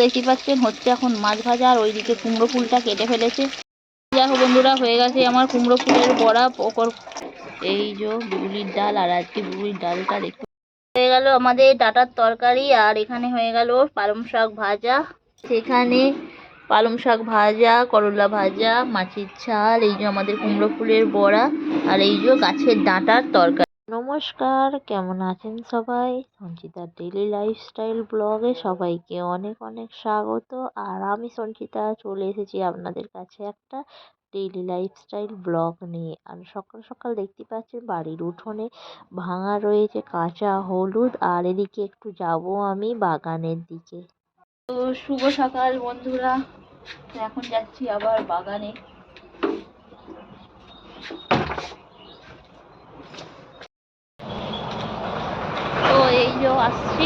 দেখতে পাচ্ছেন হচ্ছে এখন মাছ ভাজা, আর ওইদিকে কুমড়ো ফুলটা কেটে ফেলেছে। দেখো বন্ধুরা, হয়ে গেছে আমার কুমড়ো ফুলের বড়া। এই যে বিউলির ডাল, আর আজকে বিউলির ডালটা দেখতে হয়ে গেল আমাদের ডাঁটার তরকারি। আর এখানে হয়ে গেল পালং শাক ভাজা, সেখানে পালং শাক ভাজা, করলা ভাজা, মাছের ঝাল, এই যে আমাদের কুমড়ো ফুলের বড়া, আর এই যে গাছের ডাঁটার তরকারি। নমস্কার, কেমন আছেন সবাই? সঞ্চিতার ডেইলি লাইফস্টাইল ব্লগে সবাইকে অনেক অনেক স্বাগত। আর আমি সঞ্চিতা চলে এসেছি আপনাদের কাছে একটা ডেইলি লাইফস্টাইল ব্লগ নিয়ে। আর সকাল সকাল দেখতে পাচ্ছেন বাড়ির উঠোনে ভাঙা রয়েছে কাঁচা হলুদ, আর এদিকে একটু যাব আমি বাগানের দিকে। তো শুভ সকাল বন্ধুরা, এখন যাচ্ছি আবার বাগানে। তো এই যে আসছি।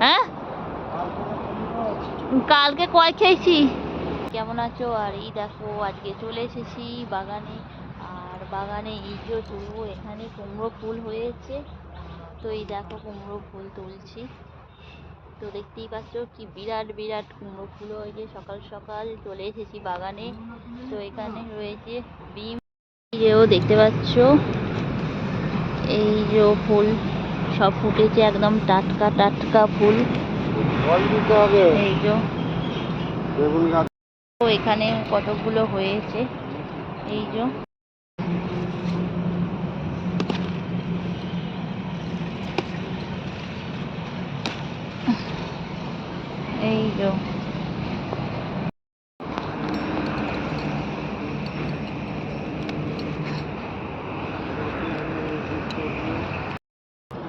হ্যাঁ, কালকে কয় খেয়েছি। কেমন আছো? আর এই দেখো আজকে চলে এসেছি বাগানে। আর বাগানে এই যে তুলবো, এখানে কুমড়ো ফুল হয়েছে। তো এই দেখো কুমড়ো ফুল তুলছি। তো দেখতেই পাচ্ছ কি বিরাট বিরাট কুমড়ো ফুল হয়েছে। সকাল সকাল চলে এসেছি বাগানে। তো এখানে রয়েছে বিম, যেও দেখতে পাচ্ছ এই যে ফুল সব ফুটেছে, একদম টাটকা টাটকা ফুল। এই যে তো এখানে কতগুলো হয়েছে, এই যে এই যে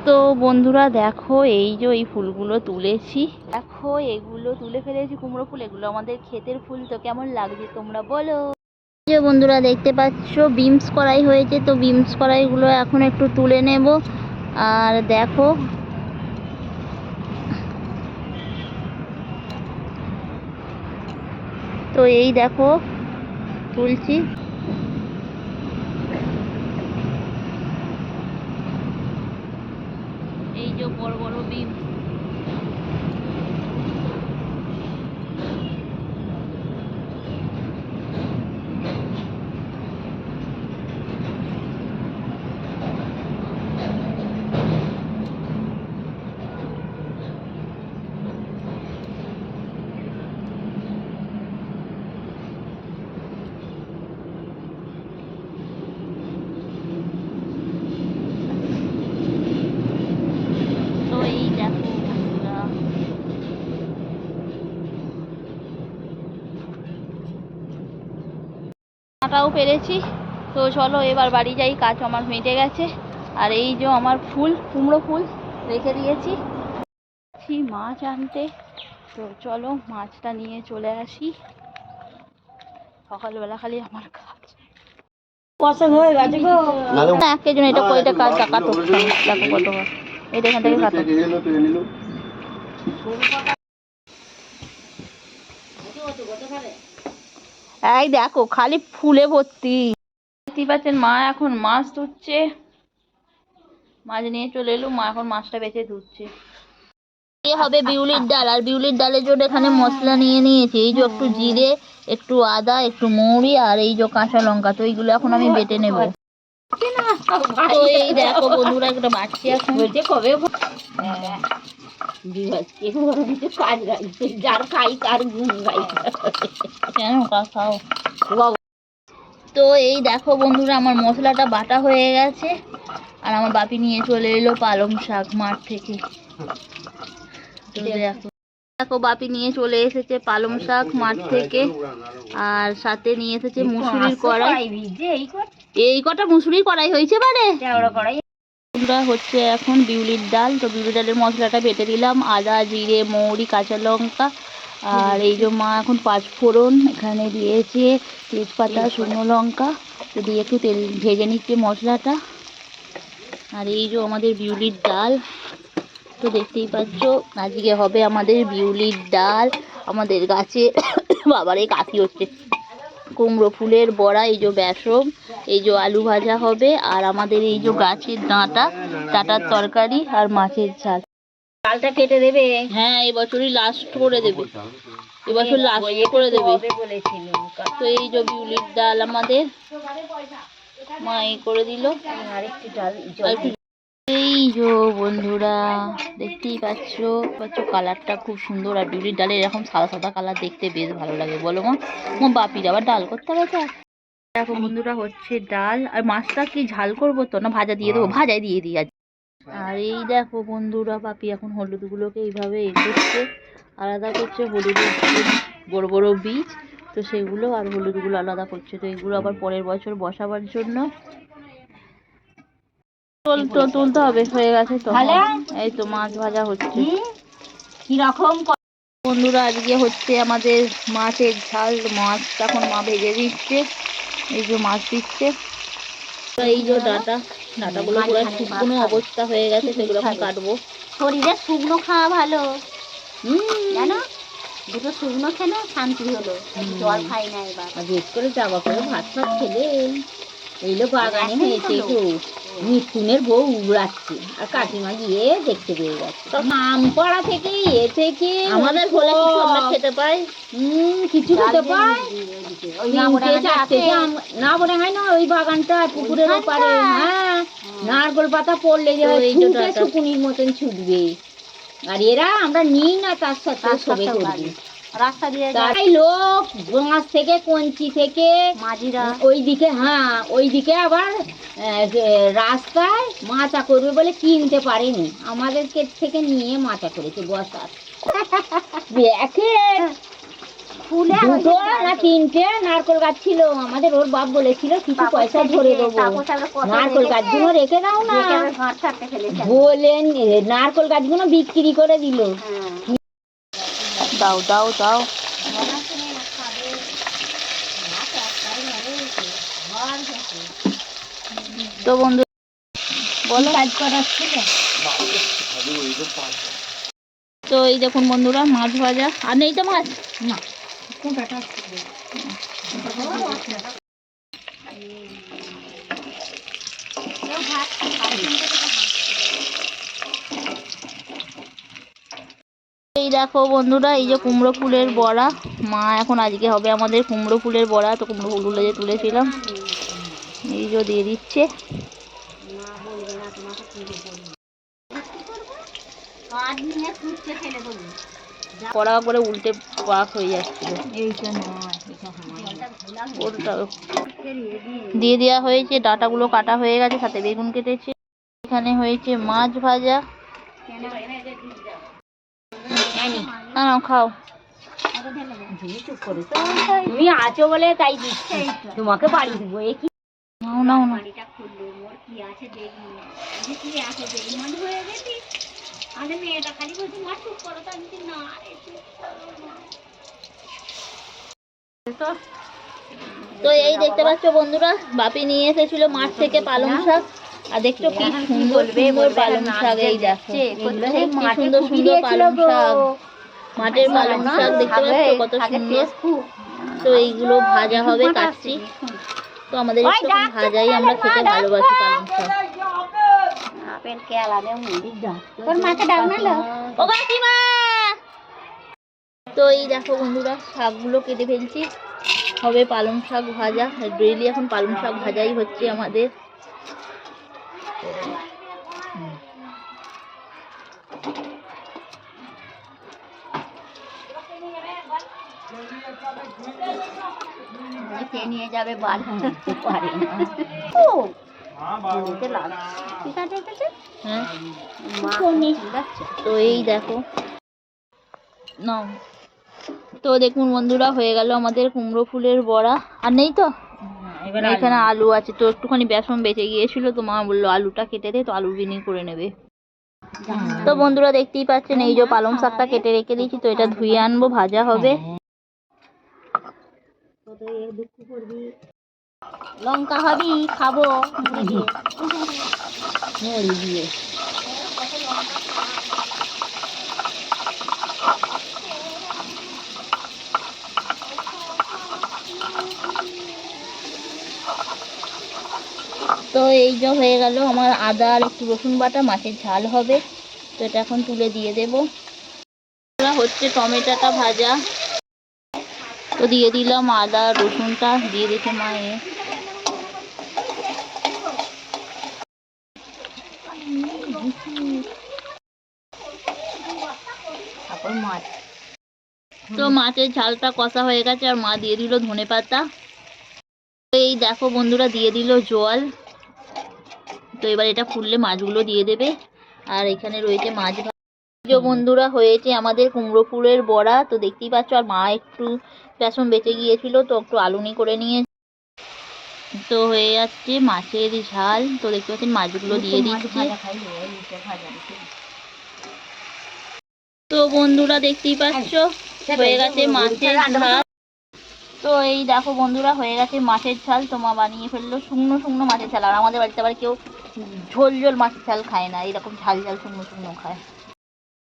তো বন্ধুরা দেখো এই যে এই ফুলগুলো তুলেছি, দেখো এগুলো তুলে ফেলেছি কুমড়ো ফুল। এগুলো আমাদের ক্ষেতের ফুল। তো কেমন লাগছে তোমরা বলো। যে বন্ধুরা দেখতে পাচ্ছ বিমস কড়াই হয়েছে। তো বিমস কড়াইগুলো এখন একটু তুলে নেব। আর দেখো তো এই দেখো তুলছি। এই যে বড় বড় বিম। তো এই দেখো বন্ধুরা, কাটাও পেরেছি। তো চলো এবার বাড়ি যাই, কাজ আমার মিটে গেছে। আর এই যে আমার ফুল, কুমড়ো ফুল রেখে দিয়েছি মাছ আনতে। তো চলো মাছটা নিয়ে চলে আসি। সকালবেলা খালি আমার কাজ হয়ে গেছে গো। এক কেজি এটা কয়টা কাটো দেখো কত হয়। এটা এখান থেকে কাটো। এই দেখো খালি ফুলে ভর্তি। দেখতেই পাচ্ছেন মা এখন মাছ ধুচ্ছে। মাছ নিয়ে চলে এলো, মা এখন মাছটা বেছে ধুচ্ছে। হবে বিউলির ডাল, আর বিউলির ডালের জন্য এখানে মশলা নিয়ে নিয়েছি। এই যে একটু জিরে, একটু আদা, একটু মৌরি, আর এই যে কাঁচা লঙ্কা। তো এইগুলো এখন আমি বেটে নেব। তো এই দেখো বন্ধুরা একটা বাড়ছি এখন। কবে যার খাই তার গুণ গাই। কেন খাও। তো এই দেখো বন্ধুরা আমার মশলাটা বাটা হয়ে গেছে। আর আমার বাপি নিয়ে চলে এলো পালং শাক মাঠ থেকে। তো দেখো দেখো বাপি নিয়ে চলে এসেছে পালং শাক মাঠ থেকে। আর সাথে নিয়ে এসেছে মুসুরির কড়াই। এই কটা মুসুরির কড়াই হয়েছে বারে হচ্ছে এখন বিউলির ডাল। তো বিউলির ডালের মশলাটা বেটে দিলাম, আদা, জিরে, মৌরি, কাঁচা লঙ্কা। আর এই যে মা এখন পাঁচফোড়ন এখানে দিয়েছে, তেজপাতা, শুকনো লঙ্কা। তো দিয়ে একটু তেল ভেজে নিচ্ছে মশলাটা। আর এই যে আমাদের বিউলির ডাল। তো দেখতেই পাচ্ছ আজকে হবে আমাদের বিউলির ডাল, আমাদের গাছে বাবার এই কাশি হচ্ছে, কুমড়ো ফুলের বড়া, এই যে বেসন, এই যে আলু ভাজা হবে, আর আমাদের এই যে গাছের ডাঁটার তরকারি আর মাছের ঝাল। ডালটা কেটে দেবে? হ্যাঁ, এবছরই লাস্ট করে দেবে, এবছর লাস্ট করে দেবে বলেছিল। তো এই যে বিউলির ডাল আমাদের মা এই করে দিল। আরেকটু ডাল এই যে বন্ধুরা দেখতেই পাচ্ছ কালারটা খুব সুন্দর, আর বিউলির ডালে এরকম সাদা সাদা কালার দেখতে বেশ ভালো লাগে, বলো মা? মা বাপির আবার ডাল করতে হবে তো। দেখো বন্ধুরা হচ্ছে ডাল, আর মাছটা কি ঝাল করবো তো না ভাজা দিয়ে দেবো? ভাজাই দিয়ে দিই আজ। আর এই দেখো বন্ধুরা বাপি এখন হলুদগুলোকে এইভাবে করছে, আলাদা করছে, হলুদের বড় বড় বীজ, তো সেগুলো আর হলুদগুলো আলাদা করছে, তো এগুলো আবার পরের বছর বসাবার জন্য তুলতে হবে। হয়ে গেছে তো, এই তো মাছ ভাজা হচ্ছে। কিরকম বন্ধুরা আজকে হচ্ছে আমাদের মাছের ঝাল, মাছ এখন মা ভেজে দিচ্ছে, এই যে মাছ দিচ্ছে। এই যে ডাঁটাগুলো পুরো শুকনো অবস্থা হয়ে গেছে, সেগুলো এখন কাটবো। শরীরে শুকনো খাওয়া ভালো জানো, দুটো শুকনো খেলে শান্তি হলো, জল খাই না এবার। বেশ করে যাওয়া করে ভাত ফাত খেলে এইলো বাগানে হয়েছে তো মিঠুনের বউ উড়াচ্ছে, আর কাকিমা গিয়ে দেখতে পেয়ে গেছে। আম পাড়া থেকে এ থেকে আমাদের হলে কিছু আমরা খেতে পাই, কিছু খেতে পাই। না বলে হয় না, ওই বাগানটা পুকুরের ওপারে, হ্যাঁ নারকেল পাতা পড়লে যে শুকুনির মতন ছুটবে, আর এরা আমরা নিই না, তার সাথে সবে করবি রাস্তা দিয়ে তাই লোক গাছ থেকে কঞ্চি থেকে মাঝিরা ওইদিকে, হ্যাঁ ওইদিকে আবার রাস্তায় মাচা করবে বলে কিনতে পারেনি, আমাদের থেকে নিয়ে মাচা করেছে বসার। দেখে দুটো না তিনটে নারকেল গাছ ছিল আমাদের, ওর বাপ বলেছিল কিছু পয়সা ধরে দেবো, নারকেল গাছগুলো রেখে দাও না বলেন, নারকেল গাছগুলো বিক্রি করে দিল। দাও দাও দাও। তো বন্ধু বলো, কাজ করার ছিল তো এই দেখুন বন্ধুরা মাছ ভাজা, আর নেই তো মাছ না কোনটা এই দেখো বন্ধুরা এই যে কুমড়ো ফুলের বড়া, মা এখন আজকে হবে আমাদের কুমড়ো ফুলের বড়া, তো কুমড়ো ফুলগুলো যে তুলেছিলাম এই যে দিয়ে দিচ্ছে। কড়া করে উল্টে পাক হয়ে যাচ্ছিল, দিয়ে দেওয়া হয়েছে, ডাঁটাগুলো কাটা হয়ে গেছে, সাথে বেগুন কেটেছে, এখানে হয়েছে মাছ ভাজা। না খাও, তুমি আছো বলে তাই দিচ্ছি, তোমাকে বাড়ি দেবো। এ কি নাও নাও না, তো এই দেখতে পাচ্ছ বন্ধুরা বাপি নিয়ে এসেছিল মাঠ থেকে পালং শাক, আর দেখছো কি সুন্দর সুন্দর পালং শাক, এই দেখো কি সুন্দর সুন্দর পালং শাক, মাঠের পালং শাক দেখতে পাচ্ছ কত সুন্দর। তো এইগুলো ভাজা হবে, কাটছি, তো আমাদের একটু ভাজাই আমরা খেতে ভালোবাসি পালং শাক। তো এই দেখো বন্ধুরা শাকগুলো কেটে ফেলছি, হবে পালং শাক ভাজা, ডেইলি এখন পালং শাক ভাজাই হচ্ছে আমাদের। নিয়ে যাবে তো এই দেখো নাও, তো দেখুন বন্ধুরা হয়ে গেল আমাদের কুমড়ো ফুলের বড়া, আর নেই তো এখানে আলু আছে, তো একটুখানি বেসন বেঁচে গিয়েছিল, তো মা বললো আলুটা কেটে দে, তো আলু বিনি করে নেবে। তো বন্ধুরা দেখতেই পাচ্ছেন এই যে পালং শাকটা কেটে রেখে দিয়েছি, তো এটা ধুয়ে আনবো, ভাজা হবে। লঙ্কা হবি খাবো মুড়ি দিয়ে এই যে হয়ে গেল আমার আদা আর একটু রসুন বাটা, মাছের ঝাল হবে। তো এটা এখন তুলে দিয়ে দেবো। হচ্ছে টমেটোটা ভাজা, তো দিয়ে দিলাম আদা রসুনটা, দিয়ে দিতে মায়ে। মাছ তো মাছের ঝালটা কষা হয়ে গেছে, আর মা দিয়ে দিল ধনেপাতা। এই দেখো বন্ধুরা, দিয়ে দিল জল। তো এবার এটা ফুললে মাছগুলো দিয়ে দেবে। আর এখানে রয়েছে মাছ ভাজা। বন্ধুরা, হয়েছে আমাদের কুমড়ো ফুলের বড়া। তো দেখতেই পাচ্ছ, আর মা একটু বেসন বেঁচে গিয়েছিল, তো একটু আলুনি করে নিয়ে। তো হয়ে যাচ্ছে মাছের ঝাল। তো দেখতে পাচ্ছেন মাছগুলো দিয়ে দিচ্ছি। তো বন্ধুরা দেখতেই পাচ্ছ হয়ে গেছে মাছের ঝাল। তো এই দেখো বন্ধুরা, হয়ে গেছে মাছের ঝাল। তোমা বানিয়ে ফেললো শুকনো শুকনো মাছের ঝাল। আর আমাদের বাড়িতে আবার কেউ ঝোল ঝোল মাছের ঝাল খায় না, এরকম ঝাল ঝাল শুকনো শুকনো খায়।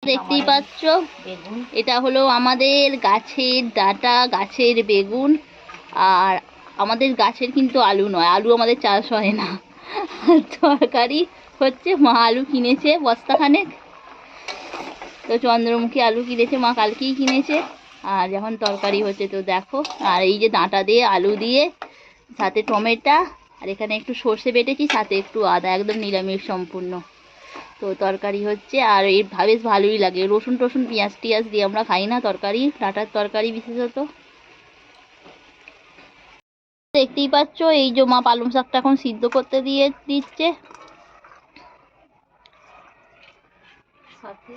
দেখতেই পাচ্ছ এটা হলো আমাদের গাছের ডাঁটা, গাছের বেগুন। আর আমাদের গাছের কিন্তু আলু নয়, আলু আমাদের চাষ হয় না। তরকারি হচ্ছে মা আলু কিনেছে বস্তাখানেক। তো চন্দ্রমুখী আলু কিনেছে মা, কালকেই কিনেছে। আর যখন তরকারি হচ্ছে, তো দেখো। আর এই যে ডাঁটা দিয়ে আলু দিয়ে, সাথে টমেটো, আর এখানে একটু সর্ষে বেটেছি, সাথে একটু আদা, একদম নিরামিষ সম্পূর্ণ। তো তরকারি হচ্ছে। আর এই বেশ ভালোই লাগে, রসুন টসুন পেঁয়াজ টিয়াজ দিয়ে আমরা খাই না তরকারি, ডাঁটার তরকারি বিশেষত। দেখতেই পাচ্ছ এই যে মা পালং শাকটা এখন সিদ্ধ করতে দিয়ে দিচ্ছে। সাথে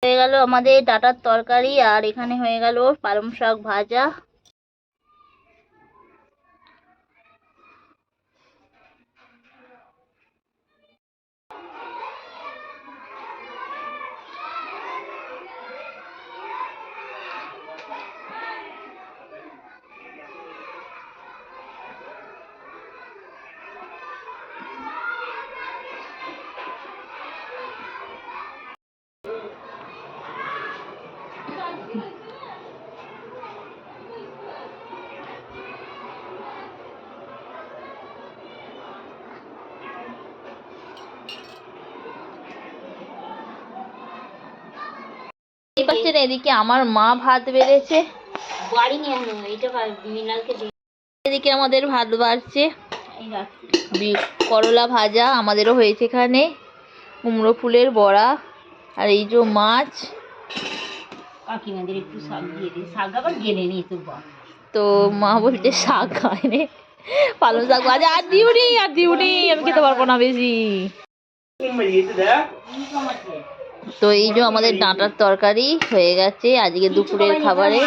হয়ে গেল আমাদের ডাঁটার তরকারি, আর এখানে হয়ে গেল পালং শাক ভাজা। এই পাশের এদিকে আমার মা ভাত বেড়েছে, বাড়ি নিয়ে এদিকে আমাদের ভাত বাড়ছে। করলা ভাজা আমাদেরও হয়েছে এখানে, কুমড়ো ফুলের বড়া, আর এই যে মাছ। কাকিমাদের একটু শাক দিয়ে দিই, শাক আবার গেলে নি তো। তো মা বলছে শাক খায়নি, পালং শাক ভাজা। আর দিউনি আর দিউনি, আমি খেতে পারবো না বেশি। তো এই যে আমাদের ডাঁটার তরকারি হয়ে গেছে আজকে দুপুরের খাবারে।